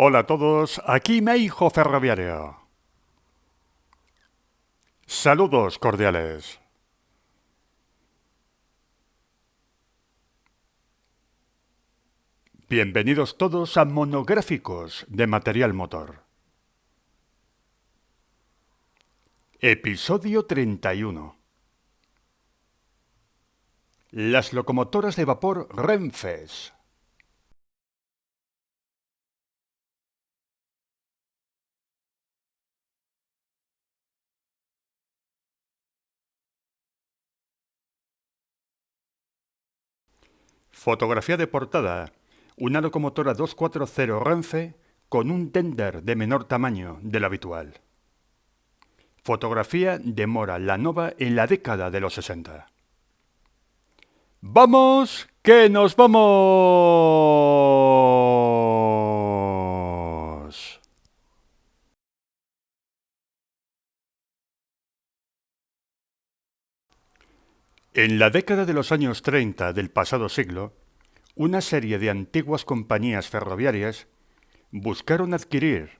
Hola a todos, aquí Meijo Ferroviario. Saludos cordiales. Bienvenidos todos a Monográficos de Material Motor. Episodio 31. Las locomotoras de vapor Renfes. Fotografía de portada. Una locomotora 240 Renfe con un tender de menor tamaño del habitual. Fotografía de Mora Lanova en la década de los 60. ¡Vamos! ¡Que nos vamos! En la década de los años 30 del pasado siglo, una serie de antiguas compañías ferroviarias buscaron adquirir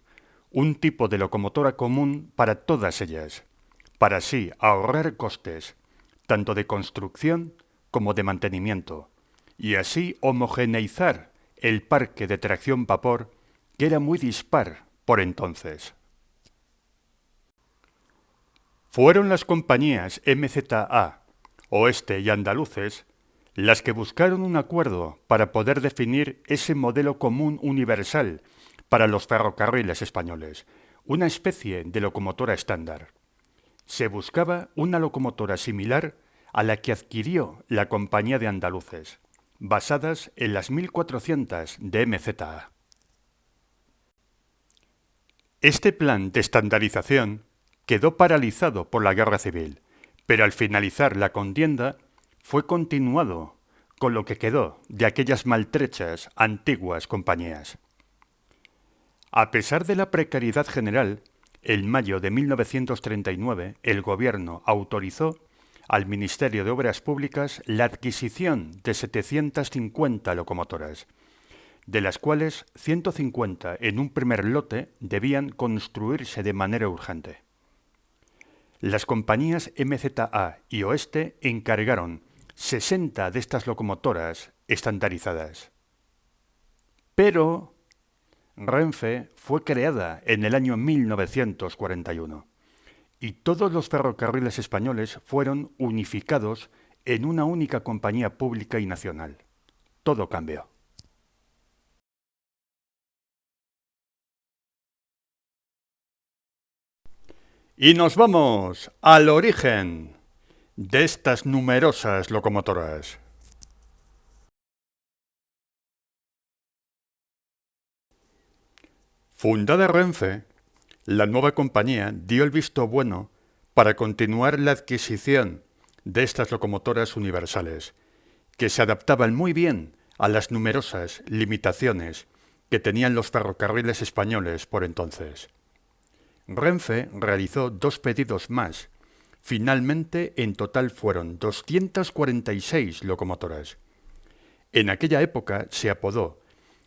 un tipo de locomotora común para todas ellas, para así ahorrar costes, tanto de construcción como de mantenimiento, y así homogeneizar el parque de tracción vapor que era muy dispar por entonces. Fueron las compañías MZA, Oeste y Andaluces las que buscaron un acuerdo para poder definir ese modelo común universal para los ferrocarriles españoles, una especie de locomotora estándar. Se buscaba una locomotora similar a la que adquirió la Compañía de Andaluces, basadas en las 1400 de MZA. Este plan de estandarización quedó paralizado por la Guerra Civil, pero al finalizar la contienda fue continuado con lo que quedó de aquellas maltrechas antiguas compañías. A pesar de la precariedad general, en mayo de 1939 el gobierno autorizó al Ministerio de Obras Públicas la adquisición de 750 locomotoras, de las cuales 150 en un primer lote debían construirse de manera urgente. Las compañías MZA y Oeste encargaron 60 de estas locomotoras estandarizadas. Pero Renfe fue creada en el año 1941 y todos los ferrocarriles españoles fueron unificados en una única compañía pública y nacional. Todo cambió. Y nos vamos al origen de estas numerosas locomotoras. Fundada Renfe, la nueva compañía dio el visto bueno para continuar la adquisición de estas locomotoras universales, que se adaptaban muy bien a las numerosas limitaciones que tenían los ferrocarriles españoles por entonces. Renfe realizó 2 pedidos más. Finalmente, en total fueron 246 locomotoras. En aquella época se apodó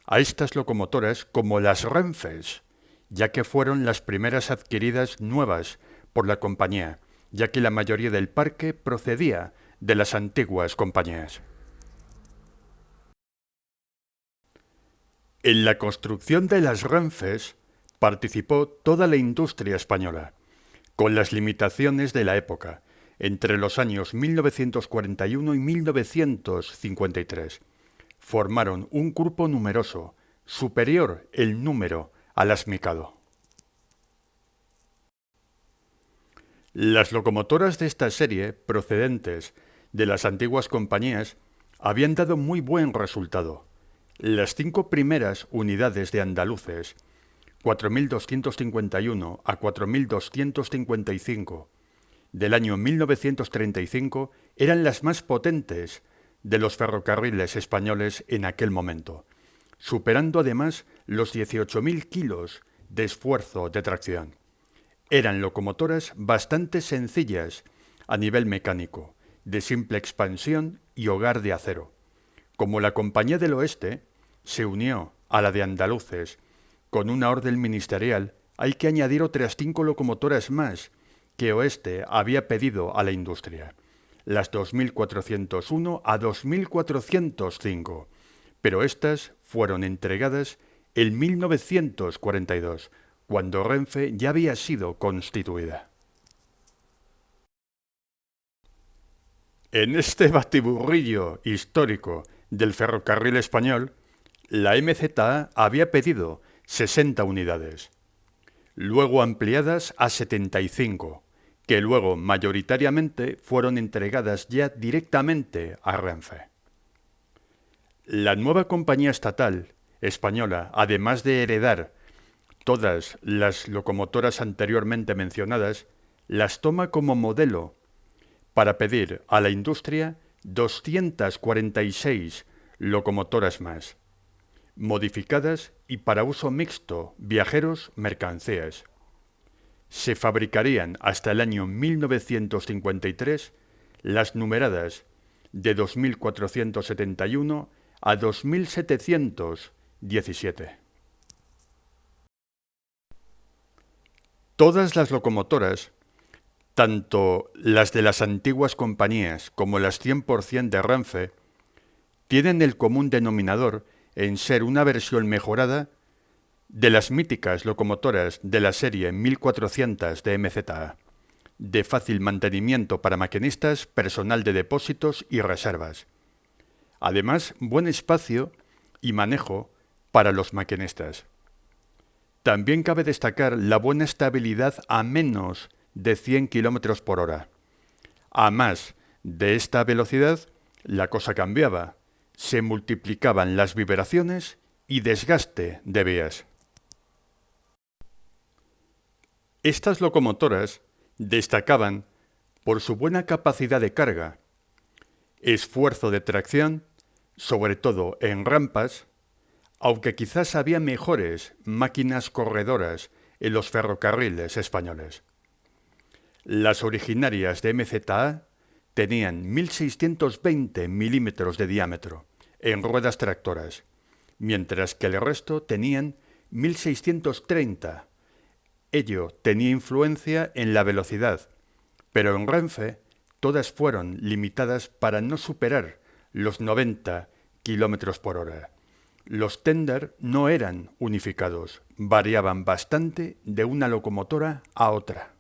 a estas locomotoras como las Renfes, ya que fueron las primeras adquiridas nuevas por la compañía, ya que la mayoría del parque procedía de las antiguas compañías. En la construcción de las Renfes participó toda la industria española, con las limitaciones de la época, entre los años 1941 y 1953. Formaron un grupo numeroso, superior el número a las Mikado. Las locomotoras de esta serie, procedentes de las antiguas compañías, habían dado muy buen resultado. Las 5 primeras unidades de andaluces, 4.251 a 4.255, del año 1935, eran las más potentes de los ferrocarriles españoles en aquel momento, superando además los 18.000 kilos de esfuerzo de tracción. Eran locomotoras bastante sencillas a nivel mecánico, de simple expansión y hogar de acero. Como la Compañía del Oeste se unió a la de Andaluces Con una orden ministerial hay que añadir otras 5 locomotoras más que Oeste había pedido a la industria, las 2401 a 2405, pero estas fueron entregadas en 1942, cuando Renfe ya había sido constituida. En este batiburrillo histórico del ferrocarril español, la MZA había pedido 60 unidades, luego ampliadas a 75, que luego mayoritariamente fueron entregadas ya directamente a Renfe. La nueva compañía estatal española, además de heredar todas las locomotoras anteriormente mencionadas, las toma como modelo para pedir a la industria 246 locomotoras más, modificadas y para uso mixto, viajeros-mercancías. Se fabricarían hasta el año 1953 las numeradas de 2471 a 2717. Todas las locomotoras, tanto las de las antiguas compañías como las 100% de Renfe, tienen el común denominador en ser una versión mejorada de las míticas locomotoras de la serie 1400 de MZA, de fácil mantenimiento para maquinistas, personal de depósitos y reservas. Además, buen espacio y manejo para los maquinistas. También cabe destacar la buena estabilidad a menos de 100 km por hora. A más de esta velocidad, la cosa cambiaba. Se multiplicaban las vibraciones y desgaste de vías. Estas locomotoras destacaban por su buena capacidad de carga, esfuerzo de tracción, sobre todo en rampas, aunque quizás había mejores máquinas corredoras en los ferrocarriles españoles. Las originarias de MZA tenían 1620 milímetros de diámetro en ruedas tractoras, mientras que el resto tenían 1630. Ello tenía influencia en la velocidad, pero en Renfe todas fueron limitadas para no superar los 90 km por hora. Los tender no eran unificados, variaban bastante de una locomotora a otra.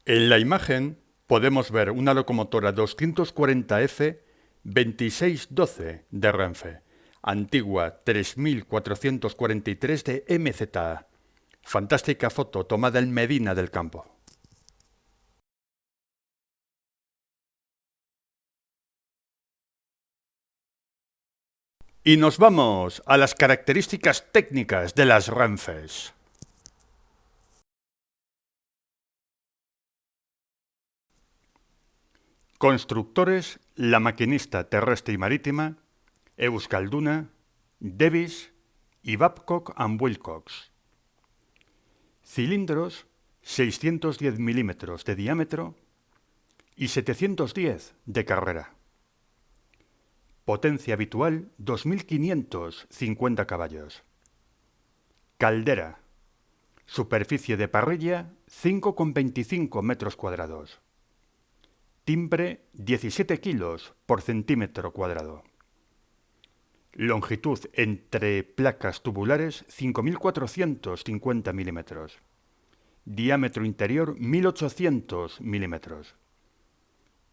En la imagen podemos ver una locomotora 240F 2612 de Renfe, antigua 3443 de MZA. Fantástica foto tomada en Medina del Campo. Y nos vamos a las características técnicas de las Renfes. Constructores: La Maquinista Terrestre y Marítima, Euskalduna, Davis y Babcock & Wilcox. Cilindros: 610 milímetros de diámetro y 710 de carrera. Potencia habitual: 2550 caballos. Caldera. Superficie de parrilla: 5,25 metros cuadrados. Timbre: 17 kilos por centímetro cuadrado. Longitud entre placas tubulares: 5450 milímetros. Diámetro interior: 1800 milímetros.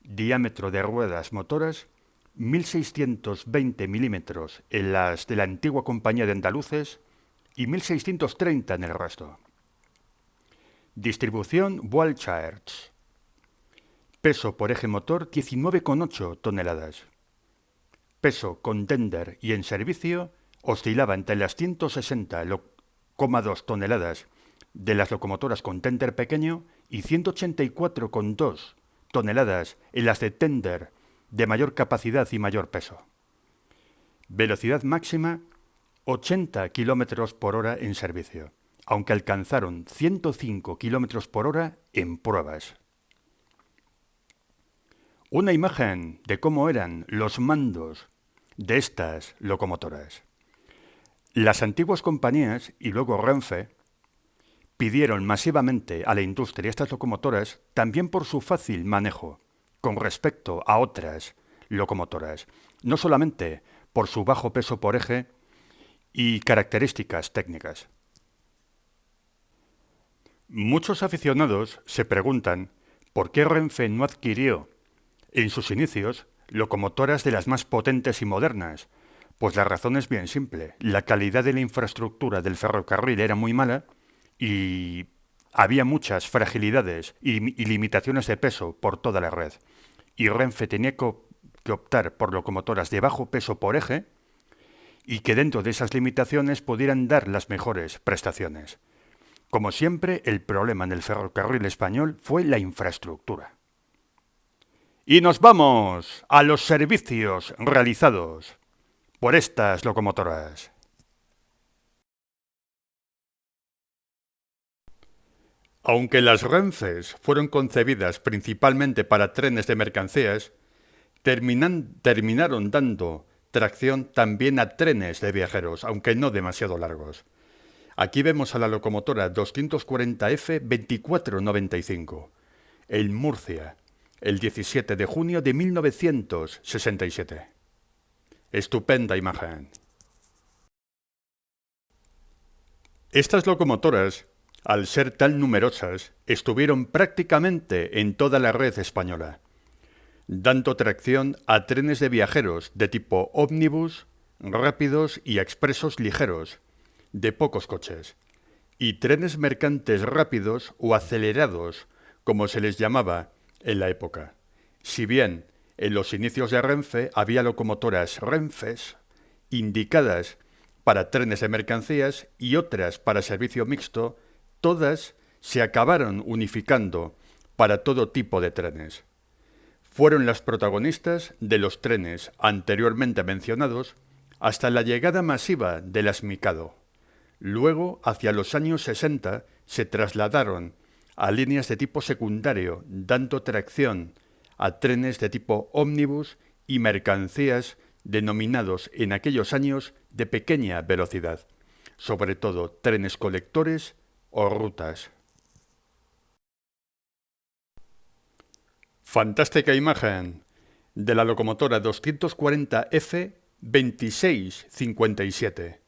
Diámetro de ruedas motoras: 1620 milímetros en las de la antigua Compañía de Andaluces y 1630 en el resto. Distribución Walchurch. Peso por eje motor: 19,8 toneladas. Peso con tender y en servicio oscilaba entre las 160,2 toneladas de las locomotoras con tender pequeño y 184,2 toneladas en las de tender de mayor capacidad y mayor peso. Velocidad máxima: 80 km por hora en servicio, aunque alcanzaron 105 km por hora en pruebas. Una imagen de cómo eran los mandos de estas locomotoras. Las antiguas compañías y luego Renfe pidieron masivamente a la industria estas locomotoras también por su fácil manejo con respecto a otras locomotoras, no solamente por su bajo peso por eje y características técnicas. Muchos aficionados se preguntan por qué Renfe no adquirió en sus inicios locomotoras de las más potentes y modernas. Pues la razón es bien simple. La calidad de la infraestructura del ferrocarril era muy mala y había muchas fragilidades y limitaciones de peso por toda la red. Y Renfe tenía que optar por locomotoras de bajo peso por eje y que dentro de esas limitaciones pudieran dar las mejores prestaciones. Como siempre, el problema en el ferrocarril español fue la infraestructura. Y nos vamos a los servicios realizados por estas locomotoras. Aunque las Renfes fueron concebidas principalmente para trenes de mercancías, terminaron dando tracción también a trenes de viajeros, aunque no demasiado largos. Aquí vemos a la locomotora 240F 2495, en Murcia, el 17 de junio de 1967. Estupenda imagen. Estas locomotoras, al ser tan numerosas, estuvieron prácticamente en toda la red española, dando tracción a trenes de viajeros de tipo ómnibus, rápidos y expresos ligeros, de pocos coches, y trenes mercantes rápidos o acelerados, como se les llamaba en la época. Si bien en los inicios de Renfe había locomotoras Renfes indicadas para trenes de mercancías y otras para servicio mixto, todas se acabaron unificando para todo tipo de trenes. Fueron las protagonistas de los trenes anteriormente mencionados hasta la llegada masiva de las Mikado. Luego, hacia los años 60, se trasladaron a líneas de tipo secundario, dando tracción a trenes de tipo ómnibus y mercancías denominados en aquellos años de pequeña velocidad, sobre todo trenes colectores o rutas. Fantástica imagen de la locomotora 240F 2657.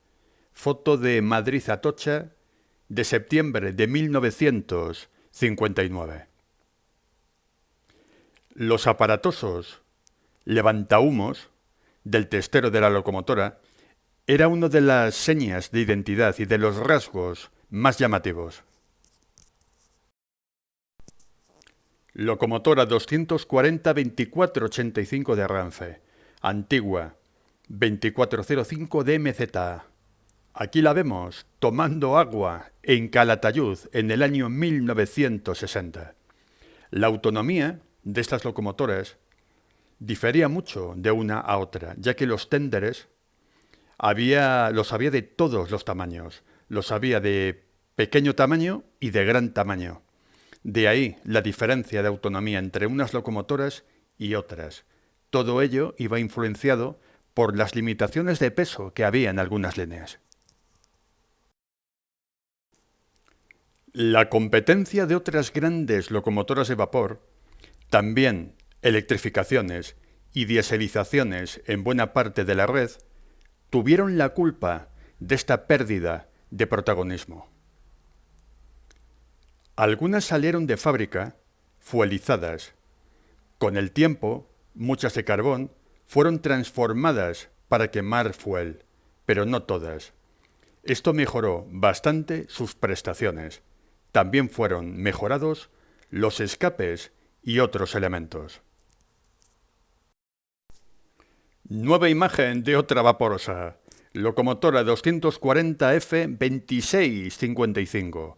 Foto de Madrid-Atocha de septiembre de 1959. Los aparatosos levantahumos del testero de la locomotora era una de las señas de identidad y de los rasgos más llamativos. Locomotora 240-2485 de Renfe, antigua, 2405 de MZA. Aquí la vemos tomando agua en Calatayud en el año 1960. La autonomía de estas locomotoras difería mucho de una a otra, ya que los ténderes los había de todos los tamaños. Los había de pequeño tamaño y de gran tamaño. De ahí la diferencia de autonomía entre unas locomotoras y otras. Todo ello iba influenciado por las limitaciones de peso que había en algunas líneas. La competencia de otras grandes locomotoras de vapor, también electrificaciones y dieselizaciones en buena parte de la red, tuvieron la culpa de esta pérdida de protagonismo. Algunas salieron de fábrica fuelizadas. Con el tiempo, muchas de carbón fueron transformadas para quemar fuel, pero no todas. Esto mejoró bastante sus prestaciones. También fueron mejorados los escapes y otros elementos. Nueva imagen de otra vaporosa, locomotora 240F 2655.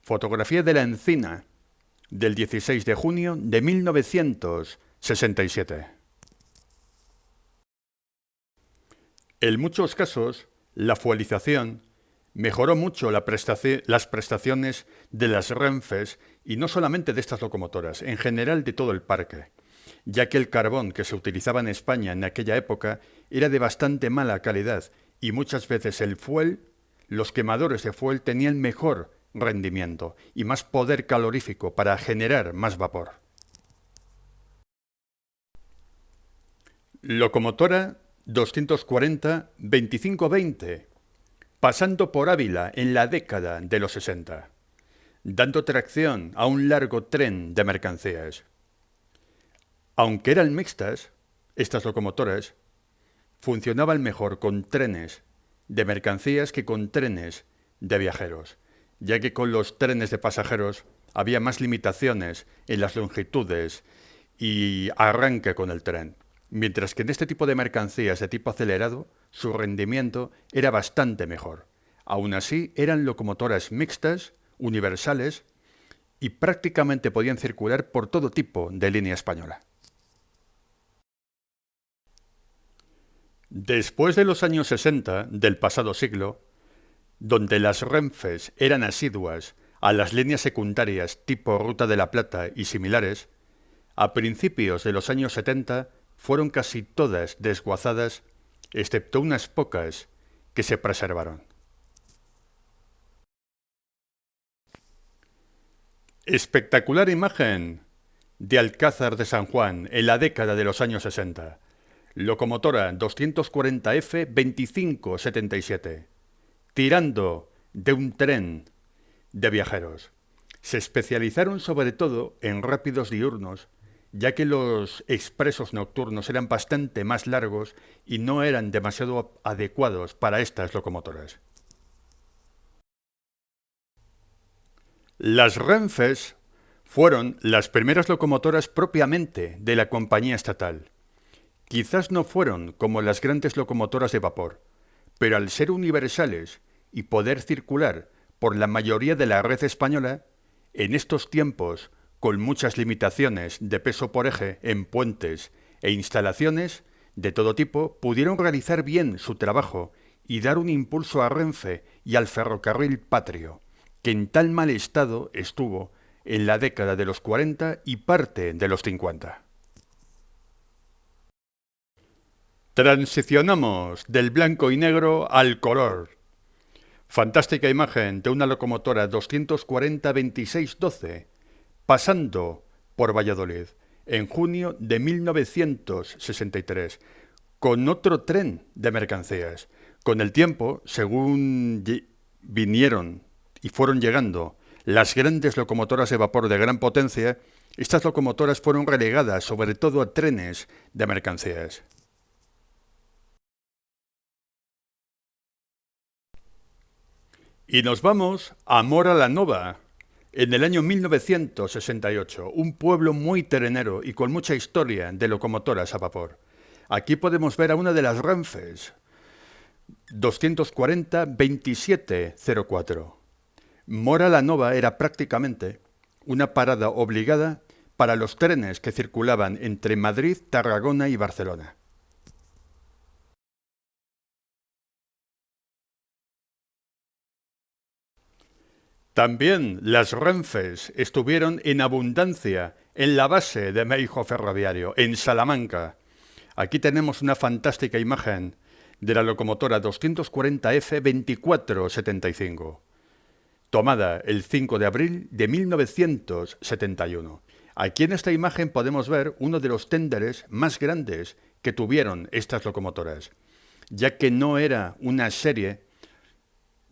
Fotografía de la Encina, del 16 de junio de 1967. En muchos casos, la fuelización mejoró mucho las prestaciones de las Renfes y no solamente de estas locomotoras, en general de todo el parque, ya que el carbón que se utilizaba en España en aquella época era de bastante mala calidad y muchas veces el fuel, los quemadores de fuel tenían mejor rendimiento y más poder calorífico para generar más vapor. Locomotora 240-2520, pasando por Ávila en la década de los 60, dando tracción a un largo tren de mercancías. Aunque eran mixtas, estas locomotoras funcionaban mejor con trenes de mercancías que con trenes de viajeros, ya que con los trenes de pasajeros había más limitaciones en las longitudes y arranque con el tren, mientras que en este tipo de mercancías de tipo acelerado su rendimiento era bastante mejor. Aún así, eran locomotoras mixtas, universales, y prácticamente podían circular por todo tipo de línea española. Después de los años 60 del pasado siglo, donde las Renfes eran asiduas a las líneas secundarias tipo Ruta de la Plata y similares, a principios de los años 70 fueron casi todas desguazadas, excepto unas pocas que se preservaron. Espectacular imagen de Alcázar de San Juan en la década de los años 60. Locomotora 240F 2577, tirando de un tren de viajeros. Se especializaron sobre todo en rápidos diurnos, ya que los expresos nocturnos eran bastante más largos y no eran demasiado adecuados para estas locomotoras. Las Renfes fueron las primeras locomotoras propiamente de la compañía estatal. Quizás no fueron como las grandes locomotoras de vapor, pero al ser universales y poder circular por la mayoría de la red española, en estos tiempos, con muchas limitaciones de peso por eje en puentes e instalaciones de todo tipo, pudieron realizar bien su trabajo y dar un impulso a Renfe y al ferrocarril patrio, que en tan mal estado estuvo en la década de los 40 y parte de los 50. Transicionamos del blanco y negro al color. Fantástica imagen de una locomotora 240-2612 pasando por Valladolid en junio de 1963 con otro tren de mercancías. Con el tiempo, según vinieron y fueron llegando las grandes locomotoras de vapor de gran potencia, estas locomotoras fueron relegadas sobre todo a trenes de mercancías. Y nos vamos a Mora la Nova, en el año 1968, un pueblo muy terrenero y con mucha historia de locomotoras a vapor. Aquí podemos ver a una de las Renfes, 240-2704. Mora la Nova era prácticamente una parada obligada para los trenes que circulaban entre Madrid, Tarragona y Barcelona. También las Renfes estuvieron en abundancia en la base de Meijo Ferroviario, en Salamanca. Aquí tenemos una fantástica imagen de la locomotora 240F 2475, tomada el 5 de abril de 1971. Aquí en esta imagen podemos ver uno de los tenderes más grandes que tuvieron estas locomotoras, ya que no era una serie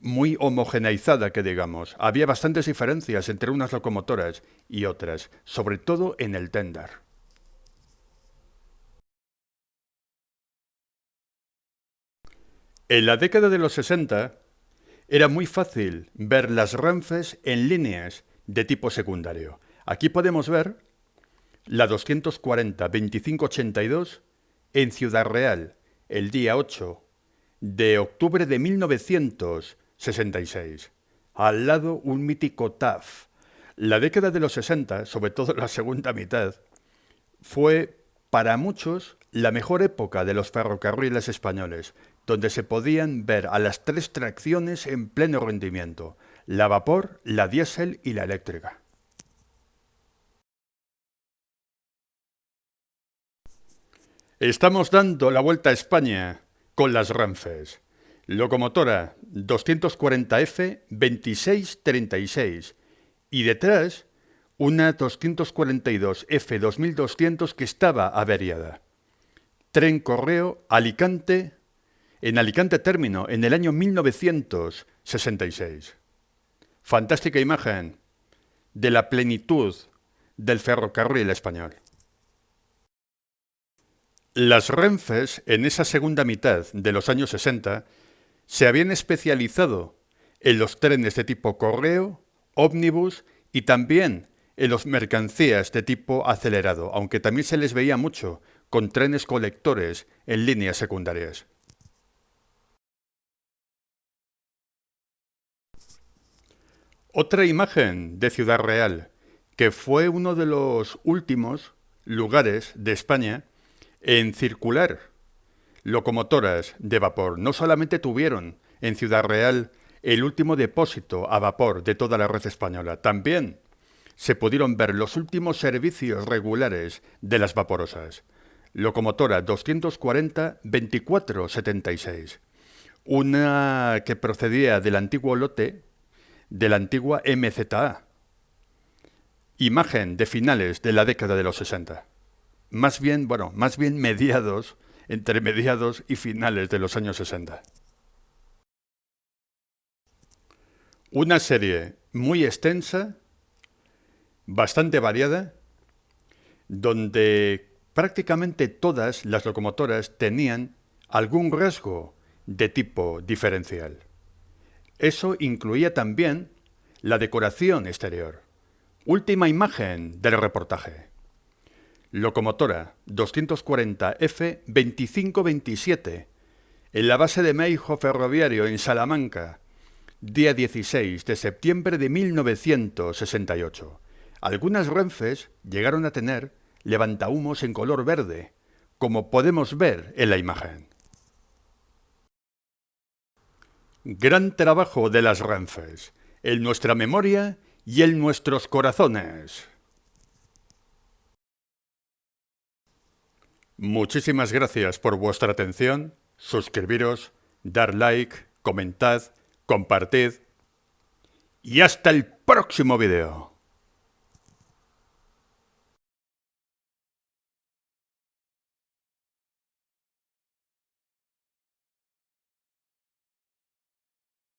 muy homogeneizada, que digamos. Había bastantes diferencias entre unas locomotoras y otras, sobre todo en el tender. En la década de los 60 era muy fácil ver las Renfes en líneas de tipo secundario. Aquí podemos ver la 240-2582 en Ciudad Real, el día 8 de octubre de 1966. Al lado un mítico TAF. La década de los 60, sobre todo la segunda mitad, fue para muchos la mejor época de los ferrocarriles españoles, donde se podían ver a las tres tracciones en pleno rendimiento: la vapor, la diésel y la eléctrica. Estamos dando la vuelta a España con las Renfes. Locomotora 240F 2636 y detrás una 242F 2200 que estaba averiada. Tren Correo Alicante, en Alicante Término, en el año 1966. Fantástica imagen de la plenitud del ferrocarril español. Las Renfes, en esa segunda mitad de los años 60, se habían especializado en los trenes de tipo correo, ómnibus y también en los mercancías de tipo acelerado, aunque también se les veía mucho con trenes colectores en líneas secundarias. Otra imagen de Ciudad Real, que fue uno de los últimos lugares de España en circular locomotoras de vapor. No solamente tuvieron en Ciudad Real el último depósito a vapor de toda la red española, también se pudieron ver los últimos servicios regulares de las vaporosas. Locomotora 240-2476, una que procedía del antiguo lote de la antigua MZA. Imagen de finales de la década de los 60. Más bien mediados, entre mediados y finales de los años 60. Una serie muy extensa, bastante variada, donde prácticamente todas las locomotoras tenían algún rasgo de tipo diferencial. Eso incluía también la decoración exterior. Última imagen del reportaje. Locomotora 240F 2527 en la base de Meijo Ferroviario en Salamanca, día 16 de septiembre de 1968. Algunas Renfes llegaron a tener levantahumos en color verde, como podemos ver en la imagen. Gran trabajo de las Renfes, en nuestra memoria y en nuestros corazones. Muchísimas gracias por vuestra atención, suscribiros, dar like, comentad, compartid y hasta el próximo vídeo.